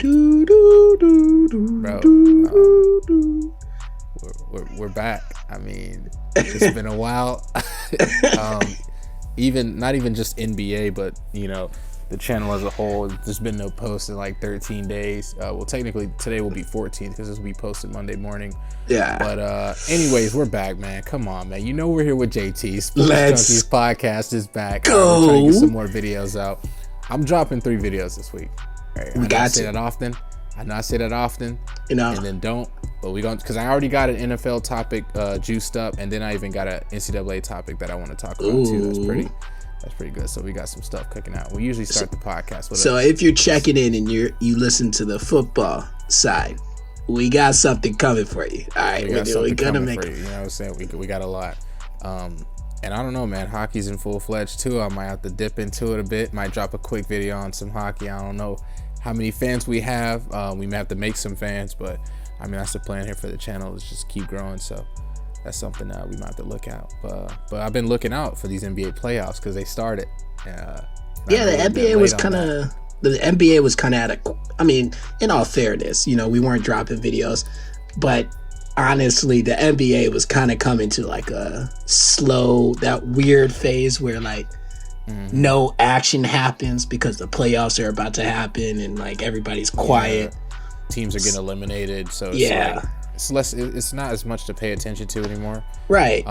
Bro, we're back. I mean, it's been a while. Not even just NBA, but the channel as a whole. There's been no post in like 13 days. Well, technically today will be 14 because this will be posted Monday morning. Yeah. But anyways, we're back, man. Come on, man. We're here with JT. Sports Junkies Podcast is back. Go. We're trying to get some more videos out. I'm dropping 3 videos this week. Right? I know I say that often. And then don't. But we going because I already got an NFL topic juiced up, and then I even got an NCAA topic that I want to talk about too. That's pretty good. So we got some stuff cooking out. We usually start the podcast with. So if you're checking in and you listen to the football side, we got something coming for you. All right, we're gonna make it. You know what I'm saying? We got a lot. And I don't know, man. Hockey's in full fledged too. I might have to dip into it a bit. Might drop a quick video on some hockey. I don't know how many fans we have. We may have to make some fans, but I mean that's the plan here for the channel is just keep growing. So that's something that we might have to look out. But I've been looking out for these NBA playoffs because they started. The NBA was kind of. The NBA was kind of at a. I mean, in all fairness, we weren't dropping videos, but honestly, the NBA was kind of coming to like a slow, that weird phase where like no action happens because the playoffs are about to happen and like everybody's quiet. Yeah. Teams are getting eliminated, so it's like, it's less. It's not as much to pay attention to anymore. Right.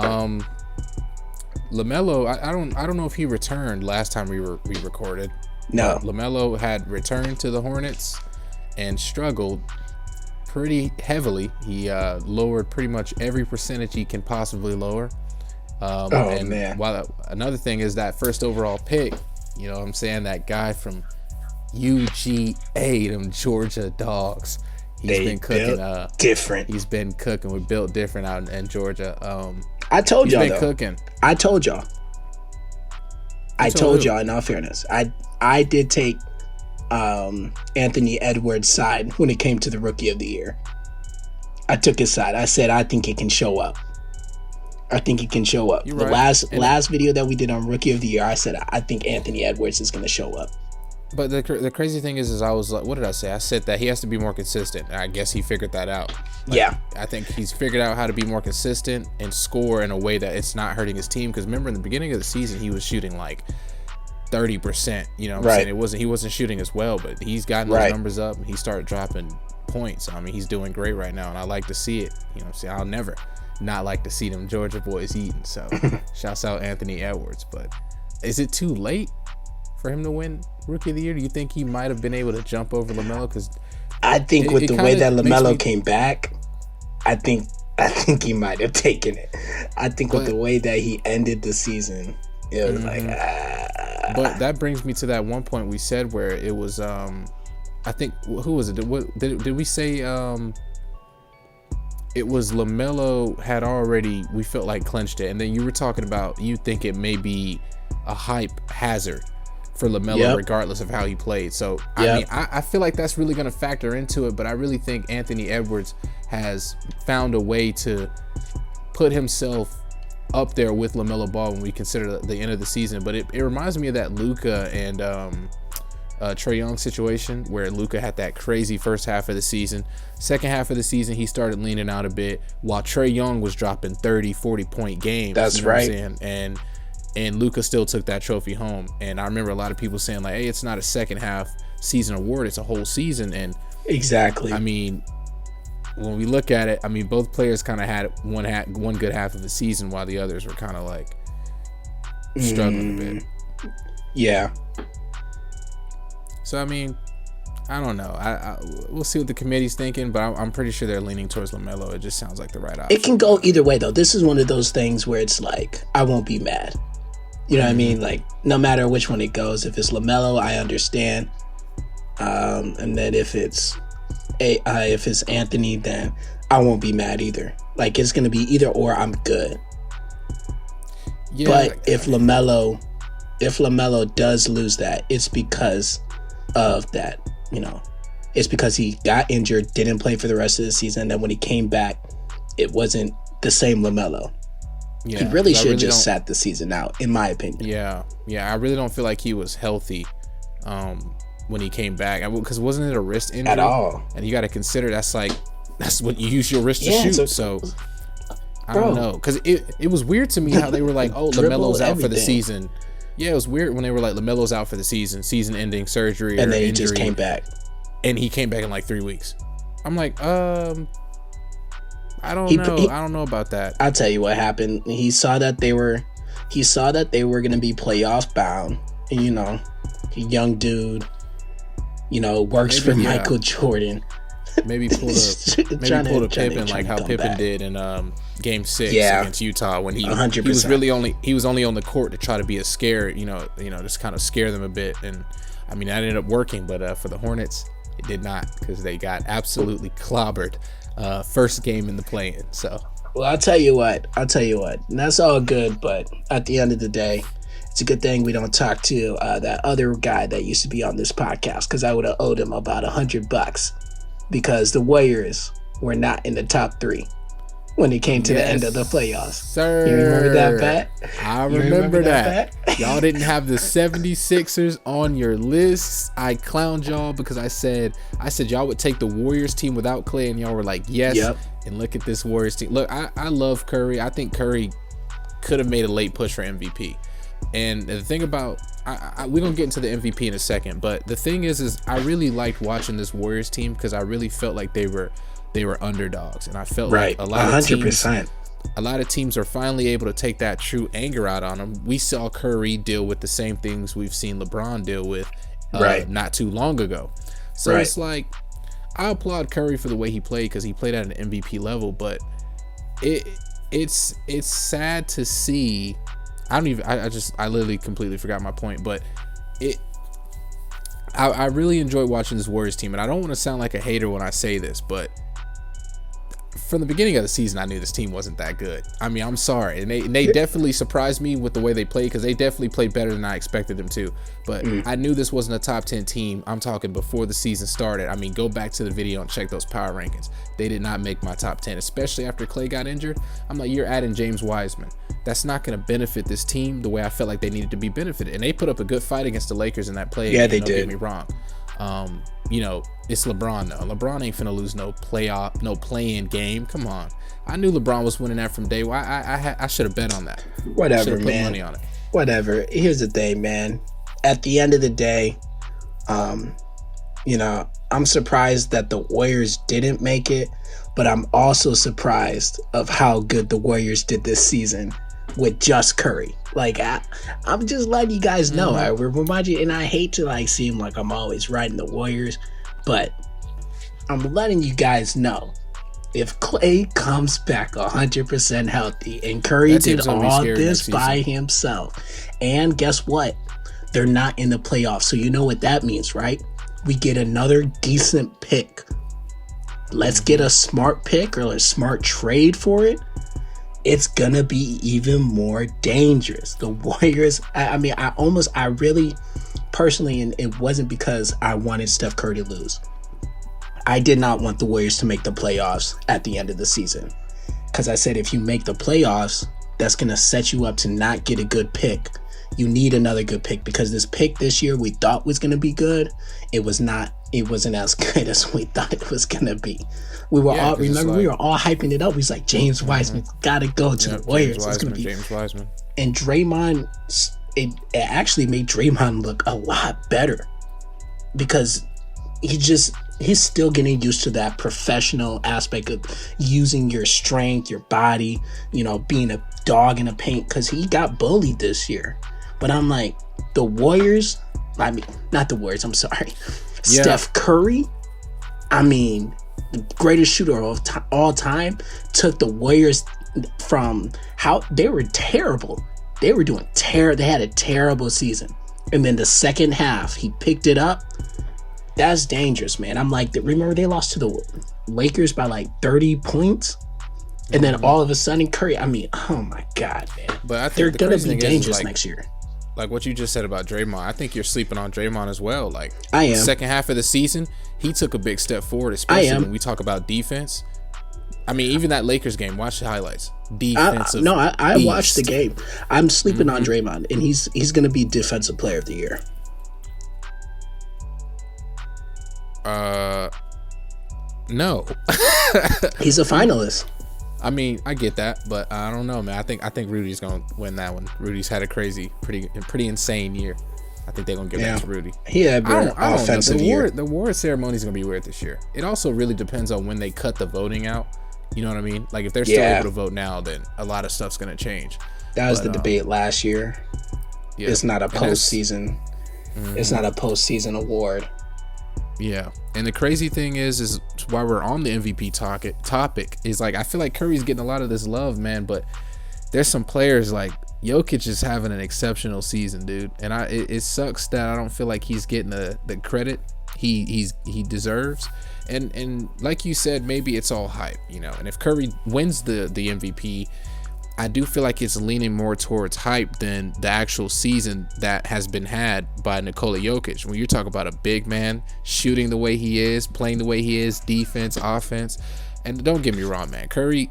LaMelo, I don't know if he returned last time we recorded. No. LaMelo had returned to the Hornets and struggled pretty heavily. He lowered pretty much every percentage he can possibly lower. Man. While another thing is that first overall pick, you know what I'm saying, that guy from UGA, them Georgia Dogs. He's been cooking different. He's been cooking. We're built different out in Georgia. I told y'all though. Cooking. I told y'all. I told y'all in all fairness. I did take Anthony Edwards' side when it came to the Rookie of the Year. I took his side. I said I think it can show up. You're The right. last video that we did on Rookie of the Year, I said I think Anthony Edwards is going to show up. But the crazy thing is I was like, what did I say? I said that he has to be more consistent. And I guess he figured that out. I think he's figured out how to be more consistent and score in a way that it's not hurting his team. Because remember, in the beginning of the season, he was shooting like 30%. You know what I'm saying? He wasn't shooting as well, but he's gotten those numbers up and he started dropping points. I mean, he's doing great right now, and I like to see it. You know what I'm saying? I'll never not like to see them Georgia boys eating. So shouts out Anthony Edwards. But is it too late for him to win Rookie of the Year? Do you think he might have been able to jump over LaMelo? Because I think with the way that LaMelo came back, I think he might have taken it. I think with the way that he ended the season, it was like. But that brings me to that one point we said where it was. I think who was it? Did we say? It was LaMelo had already. We felt like clinched it, and then you were talking about you think it may be a hype hazard for LaMelo regardless of how he played. So I mean, I feel like that's really going to factor into it, but I really think Anthony Edwards has found a way to put himself up there with LaMelo Ball when we consider the end of the season. But it reminds me of that Luka and Trae Young situation where Luka had that crazy first half of the season. Second half of the season, he started leaning out a bit while Trae Young was dropping 30-40 point games. That's right. And Luka still took that trophy home. And I remember a lot of people saying like, hey, it's not a second half season award, it's a whole season. And exactly. I mean, when we look at it, I mean, both players kind of had one good half of the season while the others were kind of like struggling a bit. Yeah. So, I mean, I don't know. We'll see what the committee's thinking, but I'm pretty sure they're leaning towards LaMelo. It just sounds like the right option. It can go either way, though. This is one of those things where it's like, I won't be mad. You know what I mean? Like, no matter which one it goes, if it's LaMelo, I understand. And then if it's Anthony, then I won't be mad either. Like, it's going to be either or, I'm good. Yeah, but if LaMelo does lose that, it's because of that, it's because he got injured, didn't play for the rest of the season, and then when he came back, it wasn't the same LaMelo. Yeah, he really should just sat the season out, in my opinion. Yeah, I really don't feel like he was healthy when he came back, because wasn't it a wrist injury at all? And you got to consider that's what you use your wrist to shoot. So I don't know, because it was weird to me how they were like, oh, LaMelo's out for the season. Yeah, it was weird when they were like, LaMelo's out for the season-ending surgery, and then he injury, just came back, and he came back in like 3 weeks. I'm like, I don't know about that. I'll tell you what happened. He saw that they were going to be playoff bound, and a young dude, works for Michael Jordan. Maybe pulled a Pippen like how Pippen did in Game 6 against Utah when he 100%. he was only on the court to try to be a scare, just kind of scare them a bit. And I mean, that ended up working, but for the Hornets, it did not, because they got absolutely clobbered first game in the play-in. So, well, I'll tell you what, and that's all good, but at the end of the day, it's a good thing we don't talk to that other guy that used to be on this podcast, because I would have owed him about $100, because the Warriors were not in the top 3 when it came to the end of the playoffs. Sir. You remember that bet? I remember that. Y'all didn't have the 76ers on your lists. I clowned y'all because I said y'all would take the Warriors team without Klay, and y'all were like, yes. Yep. And look at this Warriors team. Look, I love Curry. I think Curry could have made a late push for MVP. And the thing about, we're going to get into the MVP in a second, but the thing is I really liked watching this Warriors team because I really felt like they were underdogs, and I felt like a lot 100%. A lot of teams are finally able to take that true anger out on them. We saw Curry deal with the same things we've seen LeBron deal with not too long ago. So it's like, I applaud Curry for the way he played, because he played at an MVP level, but it's sad to see. I literally completely forgot my point, but I really enjoy watching this Warriors team, and I don't want to sound like a hater when I say this, but from the beginning of the season, I knew this team wasn't that good. I mean, I'm sorry, and they definitely surprised me with the way they played, because they definitely played better than I expected them to. But I knew this wasn't a top 10 team. I'm talking before the season started. I mean, go back to the video and check those power rankings. They did not make my top 10, especially after Klay got injured. I'm like, you're adding James Wiseman. That's not going to benefit this team the way I felt like they needed to be benefited. And they put up a good fight against the Lakers in that play. Yeah, they did. Don't get me wrong. It's LeBron though. LeBron ain't finna lose no play-in game. Come on. I knew LeBron was winning that from day one. I should have bet on that. Whatever, man. Put money on it. Whatever. Here's the thing, man. At the end of the day, I'm surprised that the Warriors didn't make it, but I'm also surprised of how good the Warriors did this season with just Curry. Like, I'm just letting you guys know. I remind you, and I hate to seem like I'm always riding the Warriors, but I'm letting you guys know, if Klay comes back 100% healthy, and Curry did all this by himself, and guess what? They're not in the playoffs, so you know what that means, right? We get another decent pick. Let's get a smart pick or a smart trade for it. It's gonna be even more dangerous. The Warriors, I really personally, and it wasn't because I wanted Steph Curry to lose. I did not want the Warriors to make the playoffs at the end of the season, because I said, if you make the playoffs, that's gonna set you up to not get a good pick. You need another good pick, because this pick this year we thought was gonna be good. It wasn't as good as we thought it was gonna be. We were all hyping it up. We was like, James Wiseman's gotta go to the Warriors. It's gonna be James Wiseman. And Draymond, it actually made Draymond look a lot better, because he's still getting used to that professional aspect of using your strength, your body, being a dog in a paint, because he got bullied this year. But I'm like, the Warriors, not the Warriors, I'm sorry. Yeah. Steph Curry, the greatest shooter of all time, took the Warriors from how they were terrible. They were they had a terrible season. And then the second half, he picked it up. That's dangerous, man. I'm like, remember they lost to the Lakers by 30 points? And then all of a sudden, Curry, oh my God, man. But I think they're going to be dangerous next year. Like what you just said about Draymond, I think you're sleeping on Draymond as well. I am. Second half of the season, he took a big step forward, especially when we talk about defense. Even that Lakers game, watch the highlights. Defensive. I watched the game. I'm sleeping on Draymond, and he's going to be Defensive Player of the Year. No. He's a finalist. I mean, I get that, but I don't know, man. I think Rudy's gonna win that one. Rudy's had a pretty insane year. I think they're gonna give that to Rudy. He had an offensive year. The award ceremony is gonna be weird this year. It also really depends on when they cut the voting out. You know what I mean? Like if they're still able to vote now, then a lot of stuff's gonna change. That was the debate last year. Yeah. It's not a postseason. It's not a postseason award. Yeah, and the crazy thing is why we're on the MVP topic is like I feel like Curry's getting a lot of this love, man. But there's some players like Jokic is having an exceptional season, dude, and it sucks that I don't feel like he's getting the credit he deserves. And like you said, maybe it's all hype, you know. And if Curry wins the MVP, I do feel like it's leaning more towards hype than the actual season that has been had by Nikola Jokic. When you're talking about a big man shooting the way he is, playing the way he is, defense, offense, and don't get me wrong, man, Curry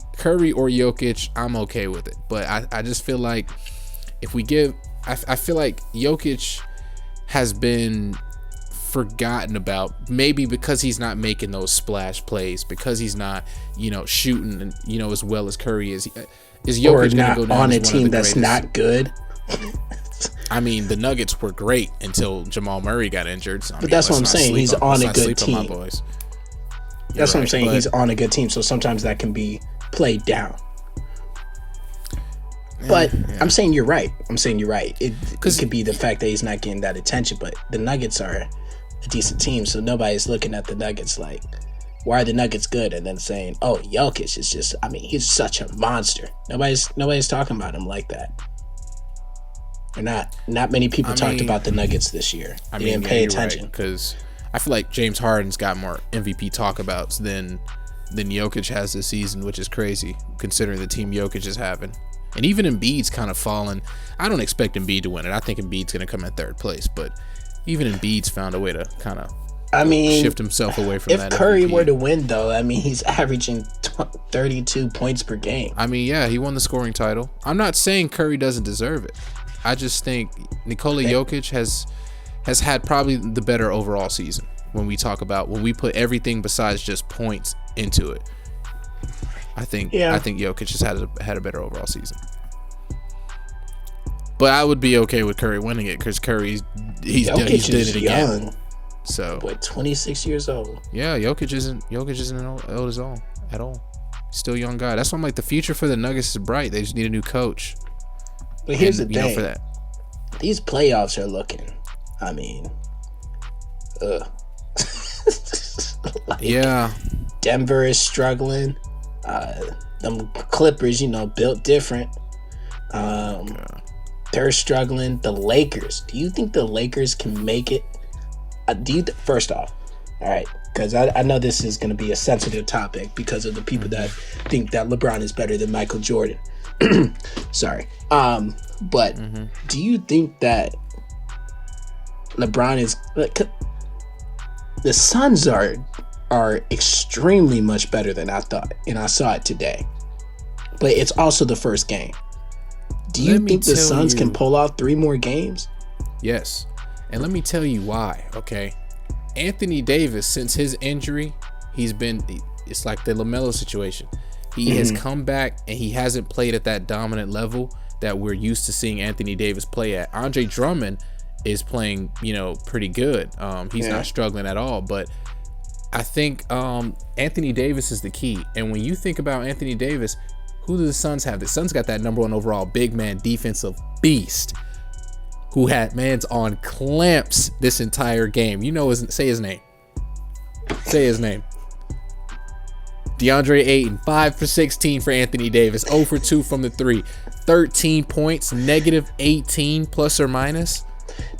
or Jokic, I'm okay with it. But I just feel like if we give, I feel like Jokic has been forgotten about, maybe because he's not making those splash plays, because he's not, you know, shooting, you know, as well as Curry is. Is Jokic not go down on a team that's not good? I mean, the Nuggets were great until Jamal Murray got injured. So, but that's what I'm saying. He's on a good team. That's what I'm saying. He's on a good team, so sometimes that can be played down. But I'm saying you're right. It could be the fact that he's not getting that attention, but the Nuggets are a decent team, so nobody's looking at the Nuggets like, why are the Nuggets good? And then saying, oh, Jokic is just, I mean, he's such a monster. Nobody's talking about him like that. Or not many people talked about the Nuggets this year. They didn't pay attention. Because I feel like James Harden's got more MVP talkabouts than Jokic has this season, which is crazy considering the team Jokic is having. And even Embiid's kind of fallen. I don't expect Embiid to win it. I think Embiid's going to come in third place. But even Embiid's found a way to kind of shift himself away from that. If Curry were to win, though, I mean, he's averaging 32 points per game. I mean, yeah, he won the scoring title. I'm not saying Curry doesn't deserve it. I just think Nikola Jokic has had probably the better overall season when we put everything besides just points into it. I think Jokic has had a better overall season. But I would be okay with Curry winning it because Curry's did it again. Young. So 26 years old. Yeah, Jokic isn't old at all. He's still a young guy. That's why I'm like, the future for the Nuggets is bright. They just need a new coach. But here's the thing. For that, these playoffs are looking, I mean, yeah. Denver is struggling. Them Clippers, built different. They're struggling. The Lakers. Do you think the Lakers can make it? First off, all right, because I know this is going to be a sensitive topic because of the people that think that LeBron is better than Michael Jordan. Sorry. But do you think that LeBron is the Suns are extremely much better than I thought, and I saw it today. But it's also the first game. Do you think the Suns can pull off 3 more games? Yes. And let me tell you why, okay? Anthony Davis, since his injury, it's like the LaMelo situation. He has come back and he hasn't played at that dominant level that we're used to seeing Anthony Davis play at. Andre Drummond is playing, pretty good. He's not struggling at all, but I think Anthony Davis is the key. And when you think about Anthony Davis, who do the Suns have? The Suns got that number 1 overall big man defensive beast who had mans on clamps this entire game. Say his name. Say his name. DeAndre Ayton, 5 for 16 for Anthony Davis, 0 for 2 from the 3, 13 points, -18 plus or minus.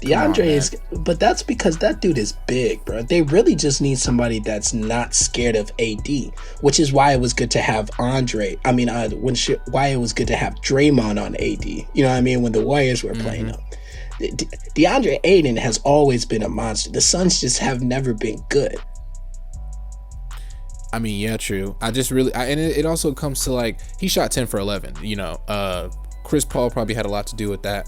DeAndre but that's because that dude is big, bro. They really just need somebody that's not scared of AD, which is why it was good to have why it was good to have Draymond on AD. You know what I mean? When the Warriors were playing him. DeAndre Ayton has always been a monster. The Suns just have never been good. I mean, yeah, true. And it also comes to like, he shot 10 for 11. Chris Paul probably had a lot to do with that,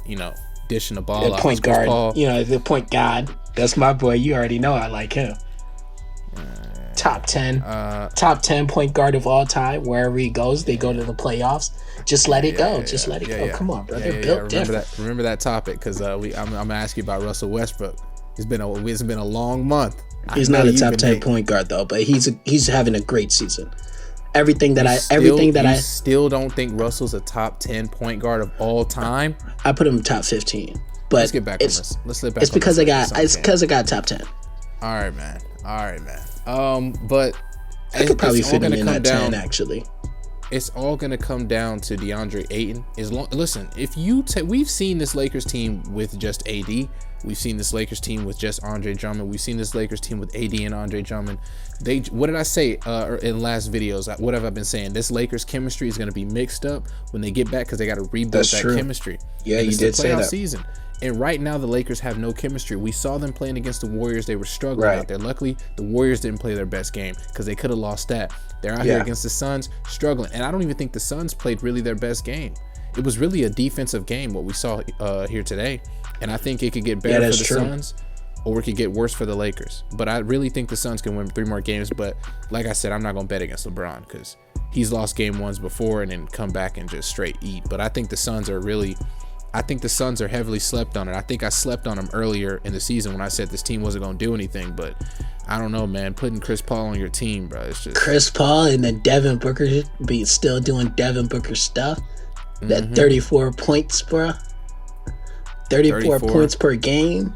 dishing the ball out. Point guard, the point guard. That's my boy. You already know I like him. Top 10 point guard of all time. Wherever he goes, they go to the playoffs. Just let it go. Just let it go. Come on, bro. They're built different. Remember that topic, because I'm gonna ask you about Russell Westbrook. It's been a long month. He's not a top 10 point guard though, but he's having a great season. I still don't think Russell's a top 10 point guard of all time. I put him top 15. But let's get back on this. Let's slip back. It's because I got top 10. All right, man. But I could probably fit him in at 10 actually. It's all gonna come down to DeAndre Ayton. Listen, if we've seen this Lakers team with just AD. We've seen this Lakers team with just Andre Drummond. We've seen this Lakers team with AD and Andre Drummond. What did I say in last videos? What have I been saying? This Lakers chemistry is going to be mixed up when they get back, because they got to rebuild chemistry. Yeah, you did say that. Season. And right now, the Lakers have no chemistry. We saw them playing against the Warriors. They were struggling out there. Luckily, the Warriors didn't play their best game, because they could have lost that. They're out here against the Suns, struggling. And I don't even think the Suns played really their best game. It was really a defensive game, what we saw here today. And I think it could get better for the Suns, or it could get worse for the Lakers. But I really think the Suns can win 3 more games. But like I said, I'm not going to bet against LeBron, because he's lost game 1s before and then come back and just straight eat. But I think the Suns are heavily slept on it. I think I slept on them earlier in the season when I said this team wasn't going to do anything. But I don't know, man. Putting Chris Paul on your team, bro, it's just Chris Paul and then Devin Booker be still doing Devin Booker stuff. That 34 points, bro. 34 points per game.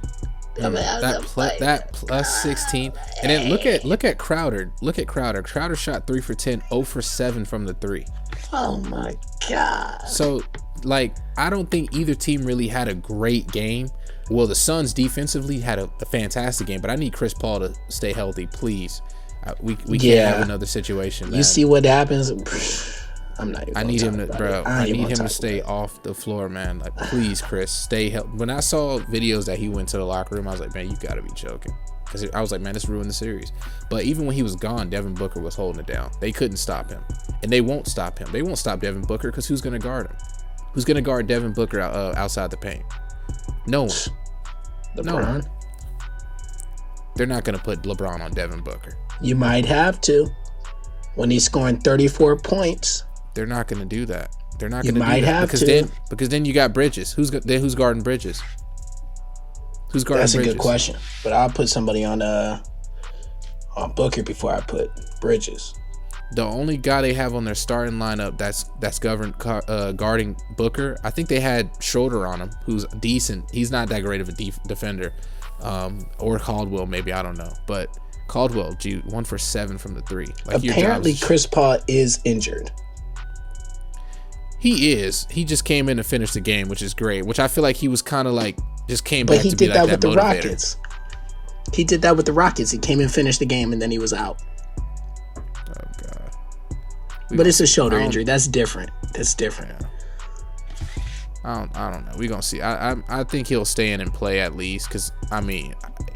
That plus 16. And then look at Crowder. Look at Crowder. Crowder shot 3 for 10, 0 for 7 from the 3. Oh my God. So, I don't think either team really had a great game. Well, the Suns defensively had a fantastic game, but I need Chris Paul to stay healthy, please. We can't have another situation, man. You see what happens? I'm not even I need him to stay off the floor, man. Please, Chris, stay healthy. When I saw videos that he went to the locker room, I was like, man, you gotta be joking. Because I was like, man, this ruined the series. But even when he was gone, Devin Booker was holding it down. They couldn't stop him. And they won't stop him. They won't stop Devin Booker, because who's gonna guard him? Who's gonna guard Devin Booker outside the paint? No one. LeBron. No one. They're not gonna put LeBron on Devin Booker. You might have to. When he's scoring 34 points. They're not going to do that. They're not going to do that because then you got Bridges. Who's guarding Bridges? Who's guarding Bridges? That's a good question. But I'll put somebody on Booker before I put Bridges. The only guy they have on their starting lineup that's guarding Booker, I think they had Schroeder on him, who's decent. He's not that great of a defender, or Caldwell maybe, I don't know, but Caldwell, 1 for 7 from the 3. Apparently, Chris Paul is injured. He is. He just came in to finish the game, which is great. Which I feel like he was kind of just came back to be like that motivator. But he did that with the Rockets. He did that with the Rockets. He came in, finished the game, and then he was out. Oh God. But it's a shoulder injury. That's different. Yeah. I don't know. We're gonna see. I think he'll stay in and play at least, because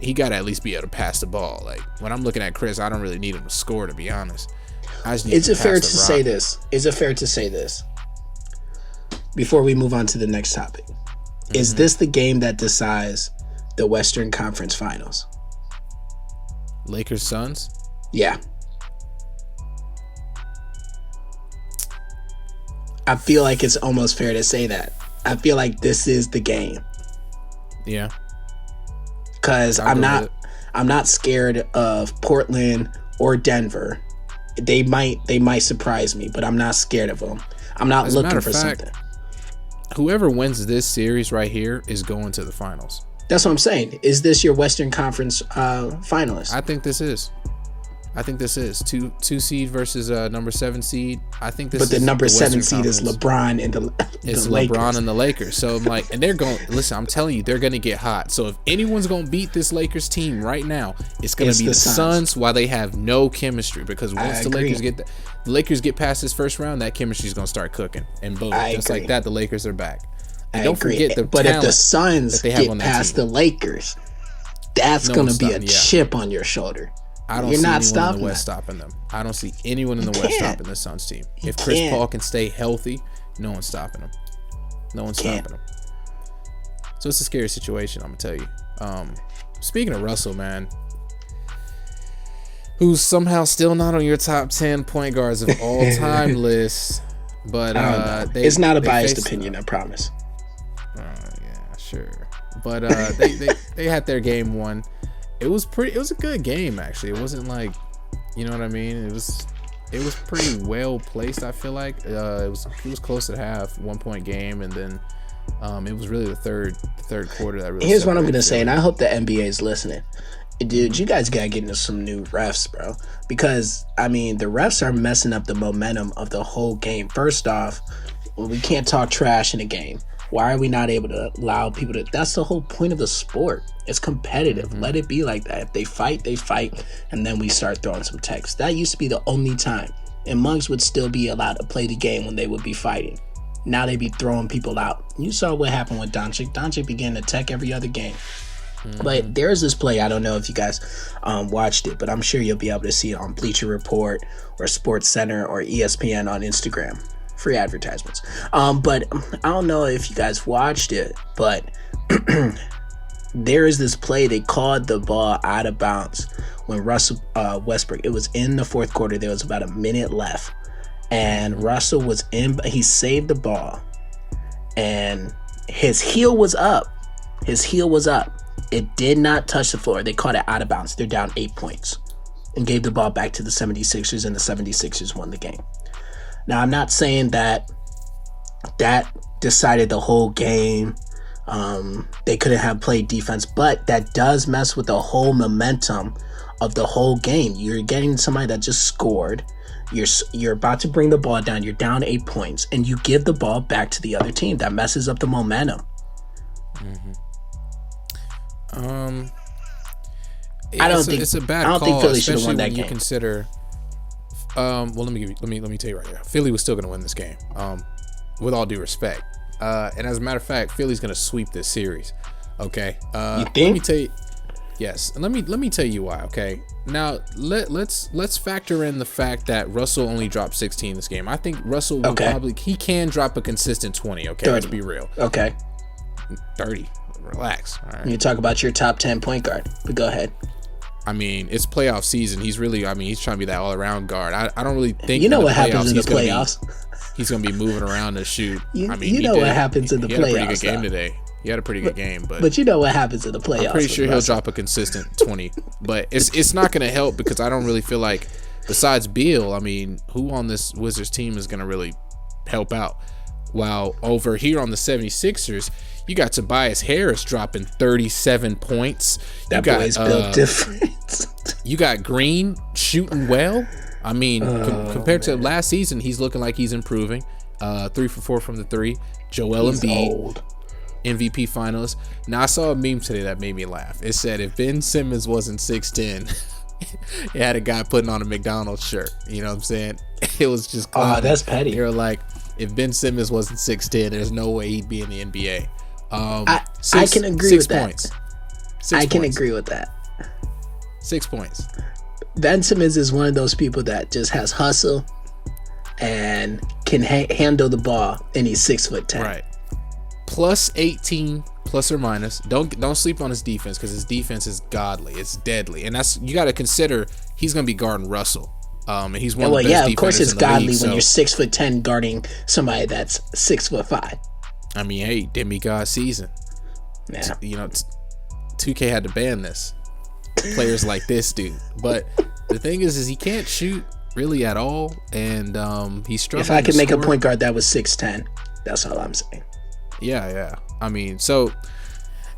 he got to at least be able to pass the ball. When I'm looking at Chris, I don't really need him to score, to be honest. Is it fair to say this? Before we move on to the next topic, is this the game that decides the Western Conference Finals? Lakers Suns? Yeah. I feel like it's almost fair to say that. I feel like this is the game. Yeah. Because I'm not scared of Portland or Denver. They might surprise me, but I'm not scared of them. I'm not looking for something. Whoever wins this series right here is going to the finals. That's what I'm saying. Is this your Western Conference finalist? I think this is. Two seed versus number 7 seed. I think this. But the number 7 seed is LeBron and the Lakers. LeBron and the Lakers. So I'm like, and they're going. Listen, I'm telling you, they're going to get hot. So if anyone's going to beat this Lakers team right now, it's going to be the Suns. While they have no chemistry, because once the Lakers get past this first round, that chemistry is going to start cooking, and boom, just like that, the Lakers are back. And don't forget but if the Suns get past the Lakers, that's going to be a chip on your shoulder. I don't see anyone in the West stopping them. I don't see anyone in the West stopping the Suns team. If Chris Paul can stay healthy, no one's stopping him. No one's stopping him. So it's a scary situation, I'm going to tell you. Speaking of Russell, man, who's somehow still not on your top 10 point guards of all time list. But it's not a biased opinion, I promise. Yeah, sure. But they had their game one. It was a good game actually. It wasn't like, you know what I mean? It was pretty well placed, I feel like. It was close at half, 1 point game, and then it was really the third quarter that really. Here's what I'm gonna say, and I hope the NBA is listening. Dude, you guys gotta get into some new refs, bro. Because I mean, the refs are messing up the momentum of the whole game. First off, we can't talk trash in a game. Why are we not able to allow people to? That's the whole point of the sport. It's competitive. Mm-hmm. Let it be like that. If they fight, they fight, and then we start throwing some text. That used to be the only time. And mugs would still be allowed to play the game when they would be fighting. Now they be throwing people out. You saw what happened with Doncic. Doncic began to tech every other game. Mm-hmm. But there's this play. I don't know if you guys watched it, but I'm sure you'll be able to see it on Bleacher Report or Sports Center or ESPN on Instagram. Free advertisements. But I don't know if you guys watched it, but there is this play. They called the ball out of bounds when Russell Westbrook. It was in the fourth quarter. There was about a minute left, and Russell was in. He saved the ball, and his heel was up. It did not touch the floor. They caught it out of bounds. They're down 8 points and gave the ball back to the 76ers, and the 76ers won the game. Now, I'm not saying that decided the whole game. They couldn't have played defense, but that does mess with the whole momentum of the whole game. You're getting somebody that just scored. You're about to bring the ball down. You're down 8 points, and you give the ball back to the other team. That messes up the momentum. Mm-hmm. I don't think it's a bad call, think Philly should have won that when game. You consider. Well, let me tell you right here. Philly was still going to win this game. With all due respect. And as a matter of fact, Philly's going to sweep this series. Okay. You think? Let me tell you. Yes. And let me tell you why. Okay. Now let's factor in the fact that Russell only dropped 16 this game. I think Russell will he can drop a consistent 20. Okay. 30. Let's be real. Okay. 30. Relax. All right. You talk about your top 10 point guard, but go ahead. I mean, it's playoff season. He's trying to be that all-around guard. I don't really think. You know what happens in the playoffs. He's going to be moving around to shoot. What happens in the playoffs. He had a pretty good game today. He had a pretty good game, but you know what happens in the playoffs. I'm pretty sure he'll drop a consistent 20, but it's not going to help because I don't really feel like, besides Beal, I mean, who on this Wizards team is going to really help out? While over here on the 76ers, you got Tobias Harris dropping 37 points. That boy's built different. You got Green shooting well. I mean, compared to last season, he's looking like he's improving. 3 for 4 from the three. Joel Embiid, MVP finalist. Now, I saw a meme today that made me laugh. It said, if Ben Simmons wasn't 6'10", it had a guy putting on a McDonald's shirt. You know what I'm saying? It was just clown. That's petty. They were like, if Ben Simmons wasn't 6'10", there's no way he'd be in the NBA. I can agree with that. I can agree with that. 6 points. Ben Simmons is one of those people that just has hustle and can handle the ball, and he's 6'10". Right. Plus 18, plus or minus. Don't sleep on his defense because his defense is godly. It's deadly, and you got to consider he's going to be guarding Russell. And he's one of the best defenders of course it's in the godly league, when you're 6'10" guarding somebody that's 6'5". I mean, hey, demigod season. Yeah. 2K had to ban this. Players like this dude. But the thing is he can't shoot really at all, and he's struggling. If I could make a point guard that was 6'10", that's all I'm saying. Yeah. I mean, so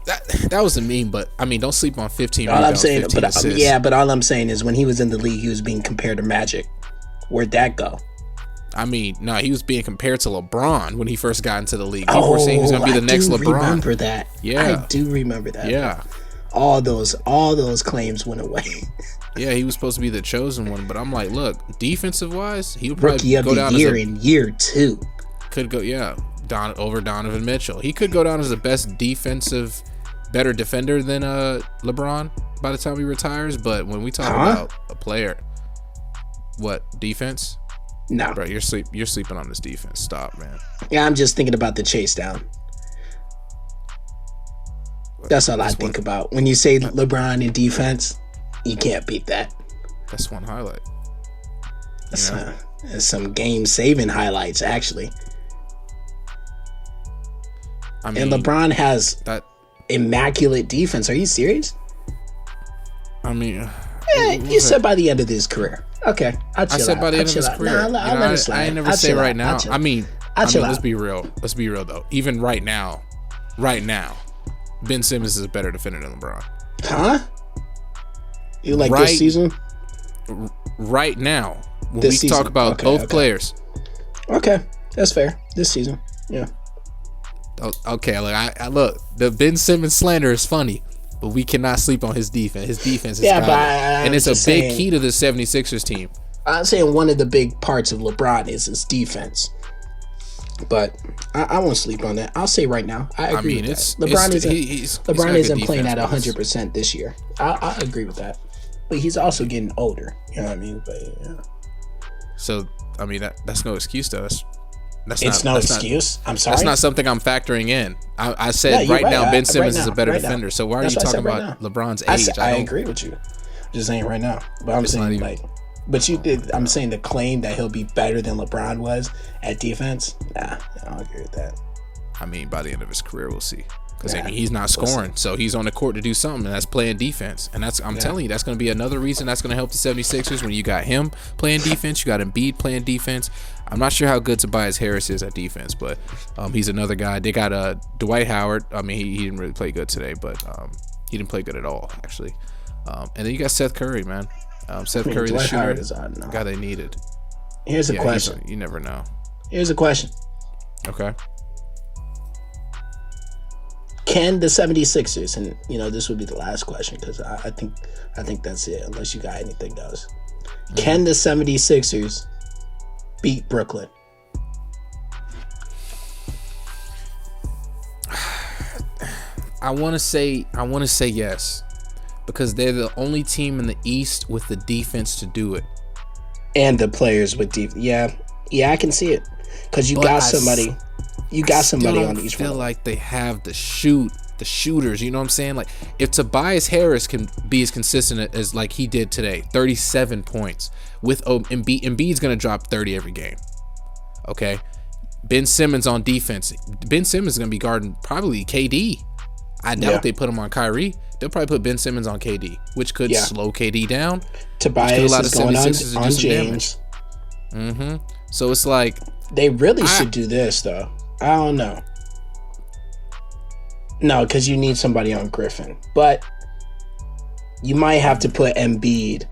that was a meme, but I mean, don't sleep on 15 all rebounds, I'm saying, 15 assists. but all I'm saying is when he was in the league, he was being compared to Magic. Where'd that go? I mean, no, he was being compared to LeBron when he first got into the league. People were saying he was going to be the next LeBron. I remember that. Yeah. I do remember that. Yeah. All those claims went away. Yeah, he was supposed to be the chosen one, but I'm like, look, defensive-wise, he would probably Rookie of go the down year in year 2. Could go, yeah, over Donovan Mitchell. He could go down as the best better defender than LeBron by the time he retires, but when we talk about a player, what, defense? No, bro, you're sleeping on this defense. Stop, man. Yeah, I'm just thinking about the chase down. That's all I think about when you say LeBron in defense. You can't beat that. That's one highlight. That's some game-saving highlights, actually. I mean, and LeBron has that immaculate defense. Are you serious? I mean, you said by the end of his career. Okay, I said by the end of his career. I ain't never say right now. I mean, let's be real. Let's be real though. Even right now, Ben Simmons is a better defender than LeBron. Huh? You like this season? Right now, when we talk about both players. Okay, that's fair. This season, yeah. Okay, look, the Ben Simmons slander is funny, but we cannot sleep on his defense. His defense is and it's a big key to the 76ers team. I'm saying one of the big parts of LeBron is his defense. But I won't sleep on that. I'll say right now, I agree with that. LeBron isn't playing at 100% this year. I agree with that. But he's also getting older. You know what I mean? But yeah. So, I mean, that's no excuse to us. It's no excuse. I'm sorry. That's not something I'm factoring in. I said right now Ben Simmons is a better defender. So why are you talking about LeBron's age? I agree with you. Just saying right now. But I'm saying I'm saying the claim that he'll be better than LeBron was at defense. Nah, I don't agree with that. I mean, by the end of his career, we'll see. Because he's not scoring, so he's on the court to do something, and that's playing defense. And I'm telling you, that's going to be another reason that's going to help the 76ers when you got him playing defense, you got Embiid playing defense. I'm not sure how good Tobias Harris is at defense, but he's another guy. They got Dwight Howard. I mean, he didn't really play good today, but he didn't play good at all, actually. And then you got Seth Curry, man. Seth Curry, the shooter, guy they needed. Here's a question. You never know. Here's a question. Okay. Can the 76ers, and this would be the last question because I think that's it, unless you got anything else. Mm-hmm. Can the 76ers beat Brooklyn? I want to say yes, because they're the only team in the East with the defense to do it, and the players with defense. Yeah, I can see it because you got somebody. You got somebody on each one. I feel like they have the shooters. You know what I'm saying? Like if Tobias Harris can be as consistent as like he did today, 37 points with Embiid's gonna drop 30 every game. Okay, Ben Simmons on defense. Ben Simmons is gonna be guarding probably KD. I doubt they put him on Kyrie. They'll probably put Ben Simmons on KD, which could slow KD down. Tobias is going on James. Mm-hmm. So it's like they really should do this though. I don't know. No, because you need somebody on Griffin. But you might have to put Embiid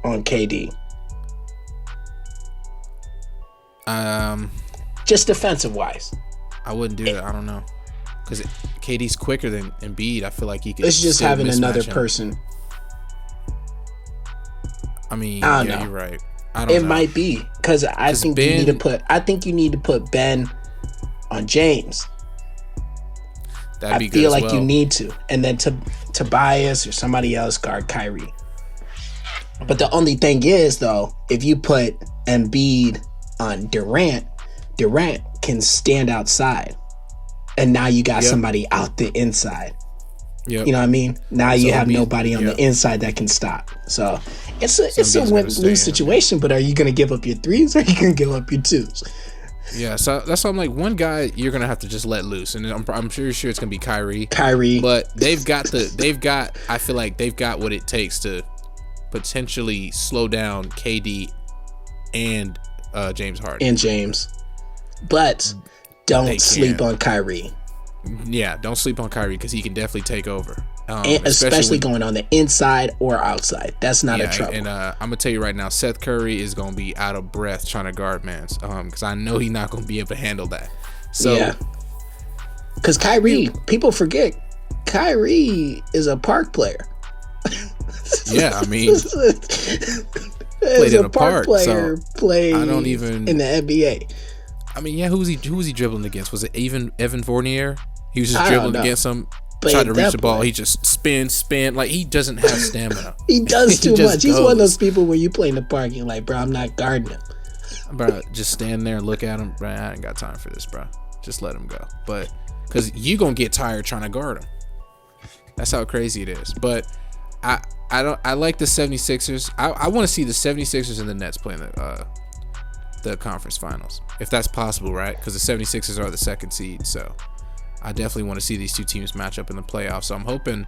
on KD. Just defensive-wise. I wouldn't do that. I don't know. Because KD's quicker than Embiid. I feel like he could. It's just having another person. I mean, know. You're right. It might be because I think you need to put Ben on James. That'd be good. I feel like you need to, and then Tobias or somebody else guard Kyrie. But the only thing is, though, if you put Embiid on Durant can stand outside, and now you got somebody out the inside. Yep. You know what I mean? Now you have nobody on the inside that can stop. So it's a win-lose situation, but are you going to give up your threes or are you going to give up your twos? Yeah, so that's why I'm like, one guy you're going to have to just let loose, and I'm sure it's going to be Kyrie. But I feel like they've got what it takes to potentially slow down KD and James Harden. And James. But don't sleep on Kyrie. Yeah, don't sleep on Kyrie because he can definitely take over. Especially going on the inside or outside. That's not a trouble. And I'm going to tell you right now, Seth Curry is going to be out of breath trying to guard mans because I know he's not going to be able to handle that. So, yeah. Because Kyrie, people forget, Kyrie is a park player. Yeah, I mean, played in a park. So played I don't even in the NBA. I mean, yeah, who was he dribbling against? Was it even Evan Fournier? He was just dribbling against him, trying to reach the ball. He just spin. Like, he doesn't have stamina. He does too much. He's one of those people where you play in the park and you're like, bro, I'm not guarding him. Bro, just stand there and look at him. Bro, I ain't got time for this, bro. Just let him go. But, because you going to get tired trying to guard him. That's how crazy it is. But I like the 76ers. I want to see the 76ers and the Nets playing the conference finals, if that's possible, right? Because the 76ers are the second seed, so I definitely want to see these two teams match up in the playoffs. So I'm hoping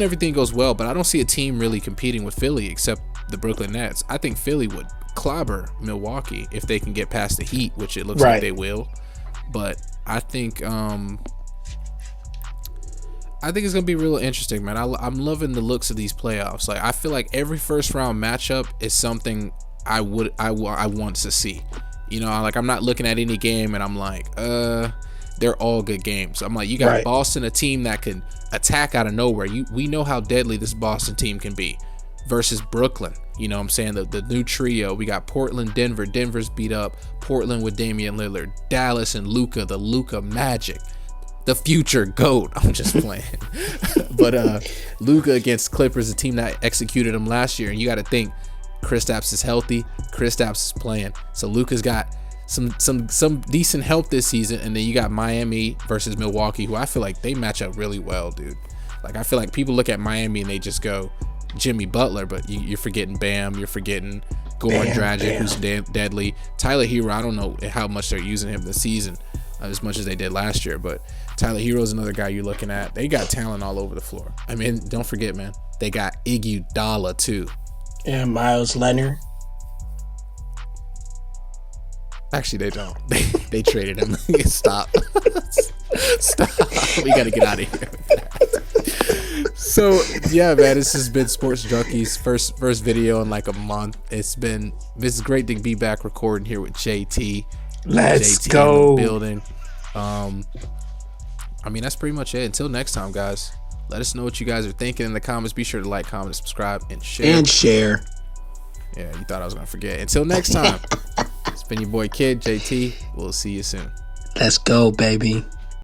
everything goes well, but I don't see a team really competing with Philly except the Brooklyn Nets. I think Philly would clobber Milwaukee if they can get past the Heat, which it looks like they will. But I think it's gonna be real interesting, man. I'm loving the looks of these playoffs. Like, I feel like every first round matchup is something I want to see. You know, like, I'm not looking at any game and I'm like, they're all good games. I'm like, you got Boston, a team that can attack out of nowhere. We know how deadly this Boston team can be, versus Brooklyn. You know what I'm saying? The new trio. We got Portland, Denver. Denver's beat up. Portland with Damian Lillard. Dallas and Luka, the Luka Magic. The future GOAT. I'm just playing. But Luka against Clippers, a team that executed him last year. And you got to think, Kristaps is healthy. Kristaps is playing. So Luka's got some decent help this season. And then you got Miami versus Milwaukee, who I feel like they match up really well, dude. Like, I feel like people look at Miami and they just go Jimmy Butler, but you're forgetting Bam. You're forgetting Goran Dragic, who's deadly. Tyler Hero, I don't know how much they're using him this season, as much as they did last year, but Tyler Hero is another guy you're looking at. They got talent all over the floor. I mean, don't forget, man, they got Iguodala too. And Miles Leonard. Actually, they don't. They traded him. Stop. We got to get out of here. So, yeah, man, this has been Sports Junkies' first video in like a month. It's great to be back recording here with JT. Let's go. In the building. I mean, that's pretty much it. Until next time, guys. Let us know what you guys are thinking in the comments. Be sure to like, comment, subscribe, and share. Yeah, you thought I was going to forget. Until next time, it's been your boy Kid, JT. We'll see you soon. Let's go, baby.